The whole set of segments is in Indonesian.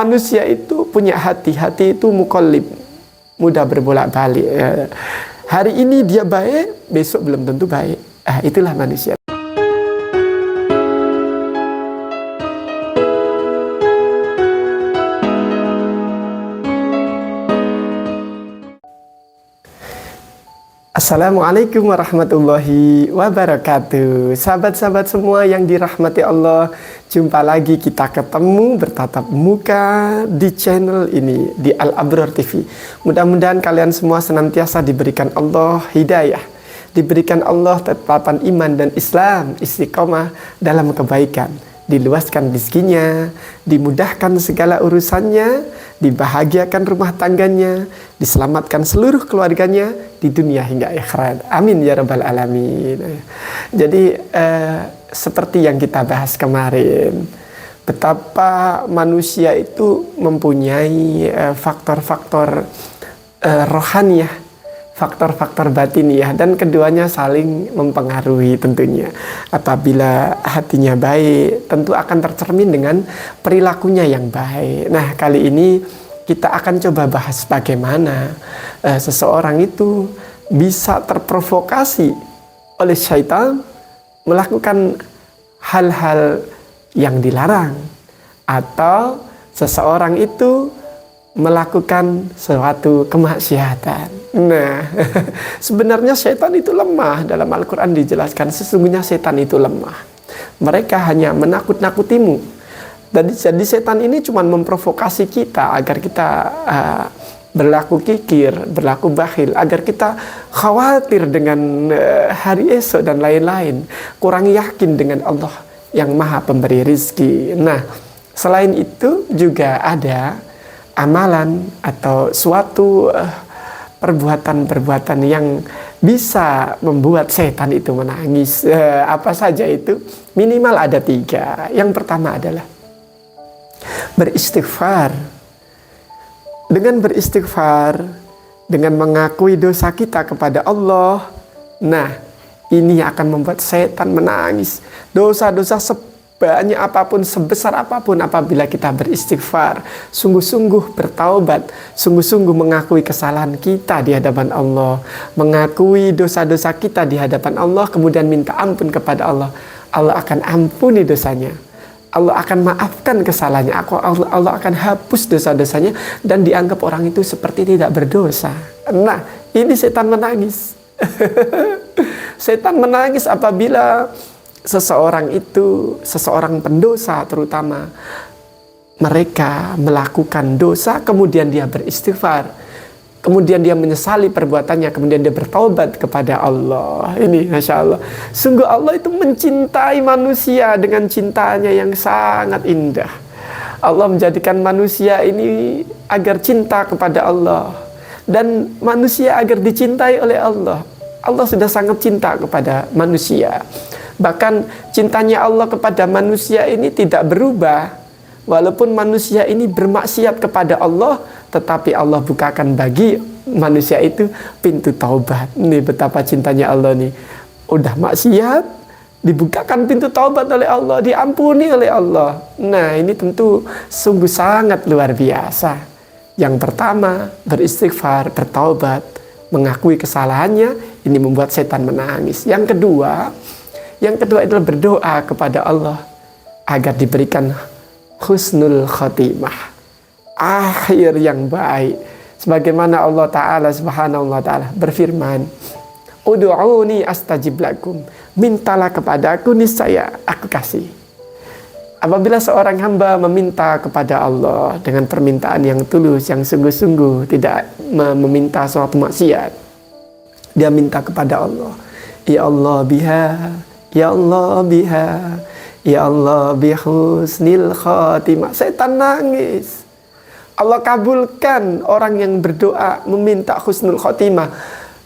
Manusia itu punya hati. Hati itu muqallib, mudah berbolak-balik. Hari ini dia baik, besok belum tentu baik. Itulah manusia. Assalamualaikum warahmatullahi wabarakatuh. Sahabat-sahabat semua yang dirahmati Allah, jumpa lagi kita ketemu bertatap muka di channel ini, di Al-Abror TV. Mudah-mudahan kalian semua senantiasa diberikan Allah hidayah, diberikan Allah tetapan iman dan Islam, istiqomah dalam kebaikan, diluaskan rezekinya, dimudahkan segala urusannya, dibahagiakan rumah tangganya, diselamatkan seluruh keluarganya di dunia hingga akhirat. Amin ya rabbal alamin. Jadi seperti yang kita bahas kemarin, betapa manusia itu mempunyai faktor-faktor rohaniyah, faktor-faktor batiniyah, dan keduanya saling mempengaruhi tentunya. Apabila hatinya baik, tentu akan tercermin dengan perilakunya yang baik. Nah, kali ini kita akan coba bahas bagaimana seseorang itu bisa terprovokasi oleh syaitan melakukan hal-hal yang dilarang, atau seseorang itu melakukan suatu kemaksiatan. Nah, sebenarnya setan itu lemah. Dalam Al-Quran dijelaskan sesungguhnya setan itu lemah. Mereka hanya menakut-nakutimu. Jadi setan ini cuma memprovokasi kita agar kita berlaku kikir, berlaku bakhil, agar kita khawatir dengan hari esok dan lain-lain, kurang yakin dengan Allah yang maha pemberi rizki. Nah, selain itu juga ada amalan atau suatu perbuatan-perbuatan yang bisa membuat setan itu menangis. Apa saja itu? Minimal ada 3. Yang pertama adalah beristighfar. Dengan beristighfar, dengan mengakui dosa kita kepada Allah, nah, ini akan membuat setan menangis. Dosa-dosa sebanyak apapun, sebesar apapun, apabila kita beristighfar, sungguh-sungguh bertaubat, sungguh-sungguh mengakui kesalahan kita di hadapan Allah, mengakui dosa-dosa kita di hadapan Allah, kemudian minta ampun kepada Allah, Allah akan ampuni dosanya, Allah akan maafkan kesalahannya, Allah akan hapus dosa-dosanya, dan dianggap orang itu seperti tidak berdosa. Nah, ini setan menangis. Setan menangis apabila seseorang itu, seseorang pendosa terutama, mereka melakukan dosa, kemudian dia beristighfar, kemudian dia menyesali perbuatannya, kemudian dia bertaubat kepada Allah. Ini Masya Allah, sungguh Allah itu mencintai manusia dengan cintanya yang sangat indah. Allah menjadikan manusia ini agar cinta kepada Allah, dan manusia agar dicintai oleh Allah. Allah sudah sangat cinta kepada manusia. Bahkan cintanya Allah kepada manusia ini tidak berubah. Walaupun manusia ini bermaksiat kepada Allah, tetapi Allah bukakan bagi manusia itu pintu taubat. Ini betapa cintanya Allah nih. Udah maksiat, dibukakan pintu taubat oleh Allah, diampuni oleh Allah. Nah, ini tentu sungguh sangat luar biasa. Yang pertama, beristighfar, bertaubat, mengakui kesalahannya, ini membuat setan menangis. Yang kedua adalah berdoa kepada Allah agar diberikan husnul khotimah, akhir yang baik. Sebagaimana Allah Ta'ala subhanahu wa ta'ala berfirman, Udu'uni astajib lakum, mintalah kepada aku, niscaya aku kasih. Apabila seorang hamba meminta kepada Allah dengan permintaan yang tulus, yang sungguh-sungguh, tidak meminta suatu maksiat, dia minta kepada Allah, Ya Allah biha, Ya Allah biha, Ya Allah bihusnil khatimah. Setan nangis. Allah kabulkan orang yang berdoa meminta husnul khatimah.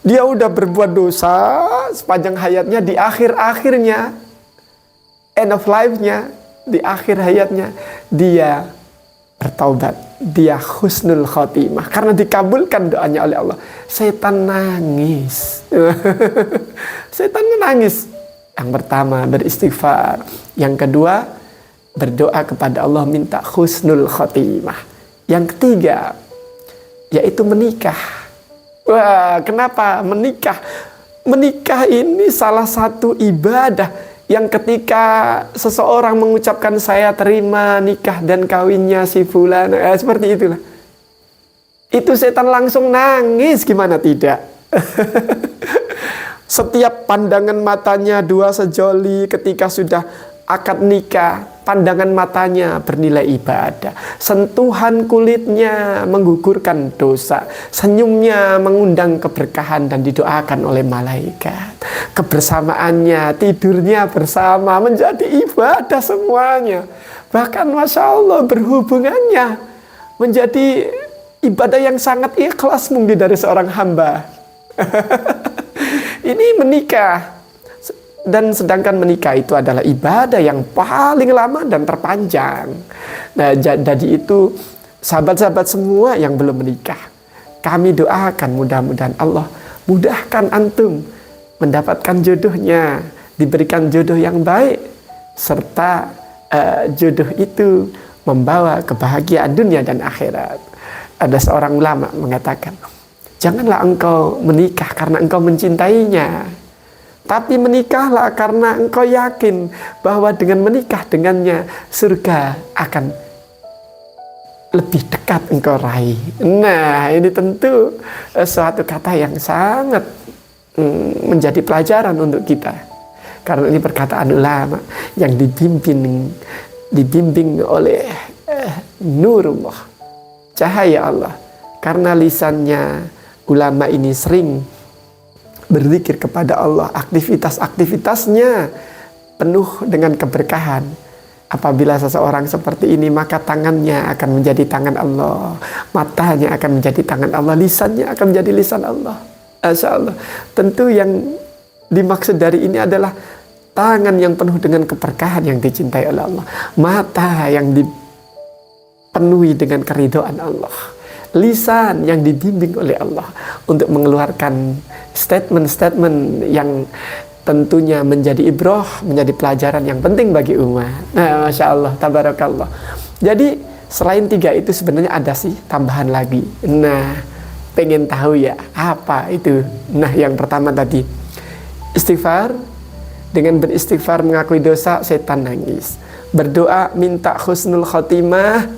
Dia udah berbuat dosa sepanjang hayatnya, di akhir-akhirnya, end of life-nya, di akhir hayatnya, dia bertaubat, dia husnul khatimah karena dikabulkan doanya oleh Allah. Setan nangis. Setan menangis. Yang pertama beristighfar, yang kedua berdoa kepada Allah minta husnul khotimah. Yang ketiga, yaitu menikah. Wah, kenapa menikah? Menikah ini salah satu ibadah yang ketika seseorang mengucapkan saya terima nikah dan kawinnya si fulan, seperti itulah. Itu setan langsung nangis, gimana tidak? Setiap pandangan matanya dua sejoli ketika sudah akad nikah, pandangan matanya bernilai ibadah. Sentuhan kulitnya menggugurkan dosa. Senyumnya mengundang keberkahan dan didoakan oleh malaikat. Kebersamaannya, tidurnya bersama menjadi ibadah semuanya. Bahkan Masya Allah berhubungannya menjadi ibadah yang sangat ikhlas mungkin dari seorang hamba. Ini menikah. Dan sedangkan menikah itu adalah ibadah yang paling lama dan terpanjang. Nah, jadi itu sahabat-sahabat semua yang belum menikah, kami doakan mudah-mudahan Allah mudahkan antum mendapatkan jodohnya, diberikan jodoh yang baik, serta jodoh itu membawa kebahagiaan dunia dan akhirat. Ada seorang ulama mengatakan, janganlah engkau menikah karena engkau mencintainya, tapi menikahlah karena engkau yakin bahwa dengan menikah dengannya surga akan lebih dekat engkau raih. Nah, ini tentu suatu kata yang sangat menjadi pelajaran untuk kita. Karena ini perkataan ulama yang dibimbing oleh nurullah, cahaya Allah. Karena lisannya ulama ini sering berzikir kepada Allah, aktivitas-aktivitasnya penuh dengan keberkahan. Apabila seseorang seperti ini, maka tangannya akan menjadi tangan Allah, matanya akan menjadi tangan Allah, lisannya akan menjadi lisan Allah. Masya Allah. Tentu yang dimaksud dari ini adalah tangan yang penuh dengan keberkahan yang dicintai oleh Allah, mata yang dipenuhi dengan keridhaan Allah, lisan yang dibimbing oleh Allah untuk mengeluarkan statement-statement yang tentunya menjadi ibrah, menjadi pelajaran yang penting bagi umat. Nah, Masya Allah, tabarakallah. Jadi selain tiga itu sebenarnya ada sih tambahan lagi. Nah, pengen tahu ya apa itu? Nah, yang pertama tadi istighfar. Dengan beristighfar mengakui dosa, setan nangis. Berdoa minta husnul khotimah,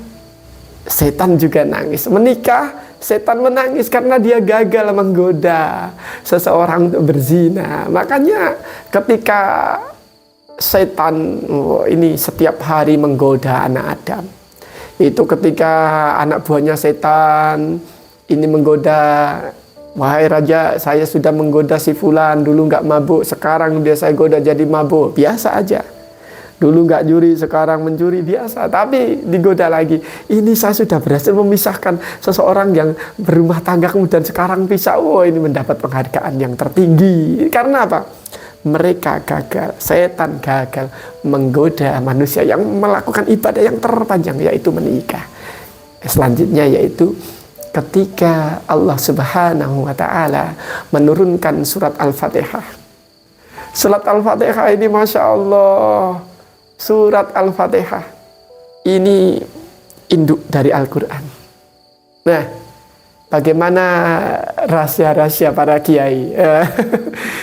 setan juga nangis. Menikah, setan menangis karena dia gagal menggoda seseorang untuk berzina. Makanya ketika setan ini setiap hari menggoda anak Adam, itu ketika anak buahnya setan ini menggoda, wahai raja, saya sudah menggoda si fulan, dulu nggak mabuk, sekarang dia saya goda jadi mabuk. Biasa aja. Dulu nggak juri, sekarang mencuri, biasa. Tapi digoda lagi. Ini saya sudah berhasil memisahkan seseorang yang berumah tangga kemudian sekarang pisah. Oh, ini mendapat penghargaan yang tertinggi. Karena apa? Mereka gagal, setan gagal menggoda manusia yang melakukan ibadah yang terpanjang, yaitu menikah. Selanjutnya yaitu ketika Allah Subhanahu wa Ta'ala menurunkan surat Al-Fatihah. Surat Al-Fatihah ini Masya Allah, surat Al-Fatihah ini induk dari Al-Quran. Nah, bagaimana rahasia-rahasia para kiai?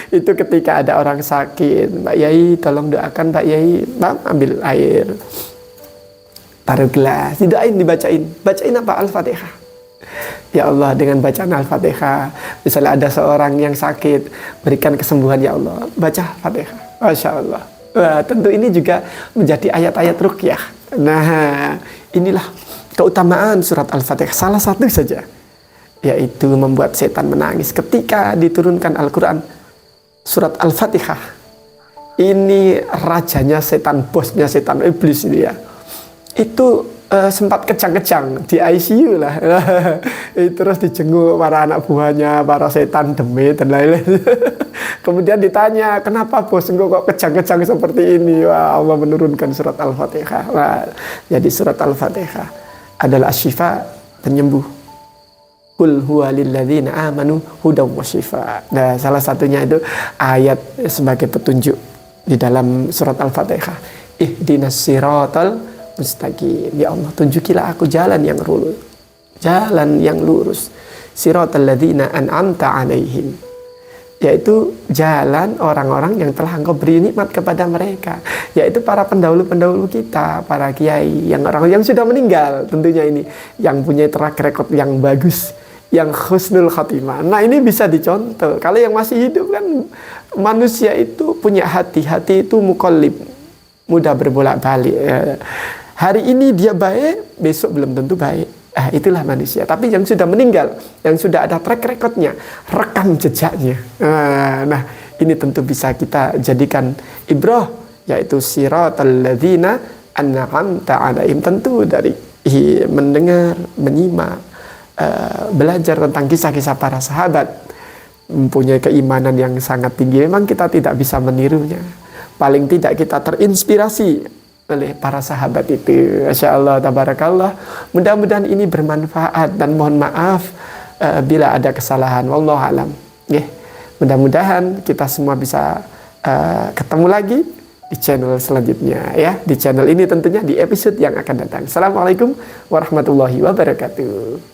Itu ketika ada orang sakit, Mbak Yai tolong doakan Mbak Yai, Bang ambil air, taruh gelas, didoain, dibacain. Bacain apa? Al-Fatihah. Ya Allah, dengan bacaan Al-Fatihah, misalnya ada seorang yang sakit, berikan kesembuhan ya Allah, baca Fatihah. Masya Allah. Wah, tentu ini juga menjadi ayat-ayat ruqyah. Nah, inilah keutamaan surat Al-Fatihah. Salah satu saja, yaitu membuat setan menangis ketika diturunkan Al-Quran. Surat Al-Fatihah ini rajanya setan, bosnya setan, iblis itu ya. Itu sempat kejang-kejang di ICU lah. Terus dijenguk para anak buahnya, para setan demit dan lain-lain. Kemudian ditanya, kenapa bos engkau kok kejang-kejang seperti ini? Wah, Allah menurunkan surat Al-Fatihah. Wah, jadi surat Al-Fatihah adalah syifa, penyembuh. Qul huwa lilladzina amanu hudaw wa syifa. Nah, salah satunya itu ayat sebagai petunjuk di dalam surat Al-Fatihah. ihdinas siratal mustaqim. Ya Allah, tunjukilah aku jalan yang lurus. Jalan yang lurus. Siratal ladzina an'amta 'alaihim. Yaitu jalan orang-orang yang telah Engkau beri nikmat kepada mereka, yaitu para pendahulu-pendahulu kita, para kiai, yang orang yang sudah meninggal tentunya ini, yang punya track record yang bagus, yang husnul khatimah. Nah, ini bisa dicontoh. Kalau yang masih hidup kan, manusia itu punya hati itu muqallib, mudah berbolak-balik. Hari ini dia baik, besok belum tentu baik. Itulah manusia. Tapi yang sudah meninggal, yang sudah ada track recordnya, rekam jejaknya. Nah, ini tentu bisa kita jadikan ibrah, yaitu siratal ladzina an'amta 'alaihim. Tentu dari mendengar, menyimak, belajar tentang kisah-kisah para sahabat, mempunyai keimanan yang sangat tinggi. Memang kita tidak bisa menirunya. Paling tidak kita terinspirasi oleh para sahabat itu. Masya Allah, tabarakallah. Mudah-mudahan ini bermanfaat, dan mohon maaf bila ada kesalahan. Wallahu alam. Mudah-mudahan kita semua bisa ketemu lagi di channel selanjutnya, ya. Di channel ini tentunya di episode yang akan datang. Assalamualaikum warahmatullahi wabarakatuh.